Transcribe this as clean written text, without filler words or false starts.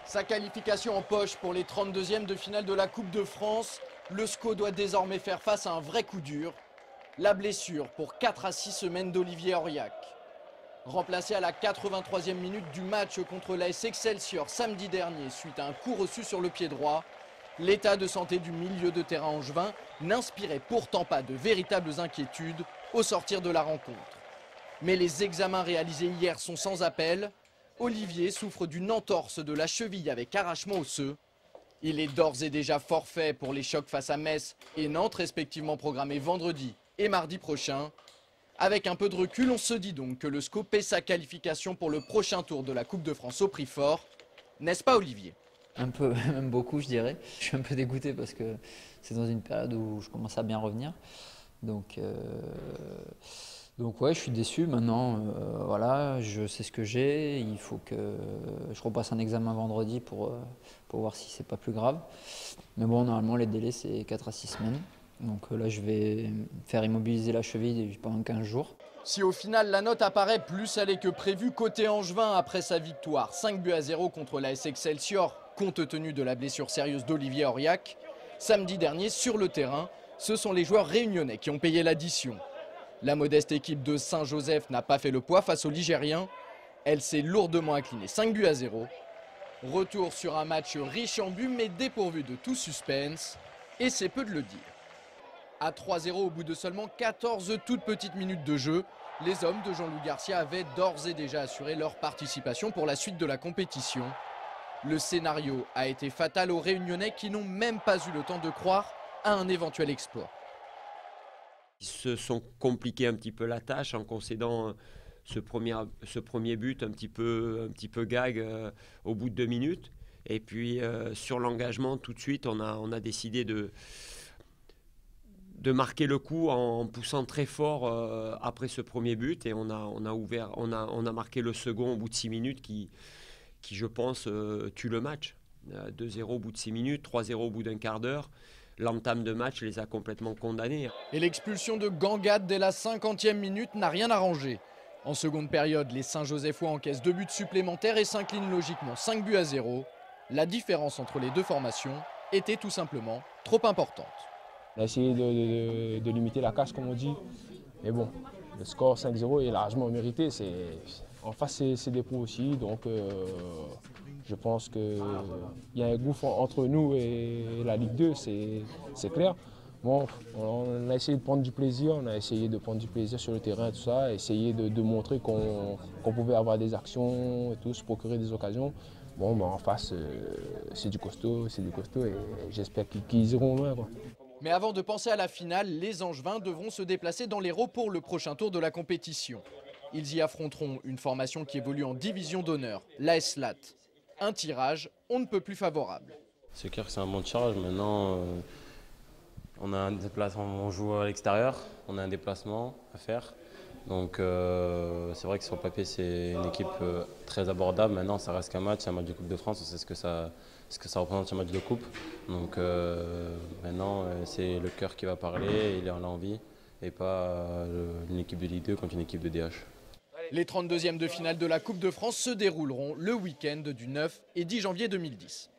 Sa qualification en poche pour les 32e de finale de la Coupe de France, le SCO doit désormais faire face à un vrai coup dur. La blessure pour 4 à 6 semaines d'Olivier Auriac. Remplacé à la 83e minute du match contre l'AS Excelsior samedi dernier suite à un coup reçu sur le pied droit, l'état de santé du milieu de terrain angevin n'inspirait pourtant pas de véritables inquiétudes au sortir de la rencontre. Mais les examens réalisés hier sont sans appel. Olivier souffre d'une entorse de la cheville avec arrachement osseux. Il est d'ores et déjà forfait pour les chocs face à Metz et Nantes, respectivement programmés vendredi et mardi prochain. Avec un peu de recul, on se dit donc que le SCO paie sa qualification pour le prochain tour de la Coupe de France au prix fort. N'est-ce pas, Olivier? Un peu, même beaucoup, je dirais. Je suis un peu dégoûté parce que c'est dans une période où je commence à bien revenir. Donc ouais, je suis déçu. Maintenant, voilà, je sais ce que j'ai. Il faut que je repasse un examen vendredi pour voir si c'est pas plus grave. Mais bon, normalement, les délais, c'est 4 à 6 semaines. Donc là, je vais faire immobiliser la cheville pendant 15 jours. Si au final la note apparaît plus salée que prévu côté angevin après sa victoire 5-0 contre l'AS Excelsior, compte tenu de la blessure sérieuse d'Olivier Auriac, samedi dernier sur le terrain, ce sont les joueurs réunionnais qui ont payé l'addition. La modeste équipe de Saint-Joseph n'a pas fait le poids face aux Ligériens. Elle s'est lourdement inclinée 5-0. Retour sur un match riche en buts mais dépourvu de tout suspense. Et c'est peu de le dire. À 3-0 au bout de seulement 14 toutes petites minutes de jeu, les hommes de Jean-Louis Garcia avaient d'ores et déjà assuré leur participation pour la suite de la compétition. Le scénario a été fatal aux Réunionnais qui n'ont même pas eu le temps de croire à un éventuel exploit. Ils se sont compliqués un petit peu la tâche en concédant ce premier but un petit peu gag au bout de 2 minutes. Et puis sur l'engagement, tout de suite, on a décidé de marquer le coup en poussant très fort après ce premier but. Et on a marqué le second au bout de 6 minutes qui je pense, tue le match. 2-0 au bout de 6 minutes, 3-0 au bout d'un quart d'heure. L'entame de match les a complètement condamnés. Et l'expulsion de Gangad dès la 50e minute n'a rien arrangé. En seconde période, les Saint-Josephois encaissent 2 buts supplémentaires et s'inclinent logiquement 5-0. La différence entre les deux formations était tout simplement trop importante. On a essayé de limiter la casse, comme on dit. Mais bon, le score 5-0 est largement mérité. En face, c'est des pros aussi. Donc, je pense qu'il y a un gouffre entre nous et la Ligue 2, c'est clair. Bon, on a essayé de prendre du plaisir. On a essayé de prendre du plaisir sur le terrain, tout ça. Essayer de montrer qu'on pouvait avoir des actions et tout, se procurer des occasions. Bon, ben, en face, c'est du costaud et j'espère qu'ils iront loin, quoi. Mais avant de penser à la finale, les Angevins devront se déplacer dans l'Hérault pour le prochain tour de la compétition. Ils y affronteront une formation qui évolue en division d'honneur, l'AS Latte. Un tirage on ne peut plus favorable. C'est clair que c'est un bon tirage. Maintenant, on a un déplacement, on joue à l'extérieur, on a un déplacement à faire. Donc c'est vrai que sur le papier, c'est une équipe très abordable. Maintenant, ça reste qu'un match, c'est un match de Coupe de France, on sait ce que ça représente un match de Coupe. Donc maintenant, c'est le cœur qui va parler, il en a envie, et pas une équipe de Ligue 2 contre une équipe de DH. Les 32e de finale de la Coupe de France se dérouleront le week-end du 9 et 10 janvier 2010.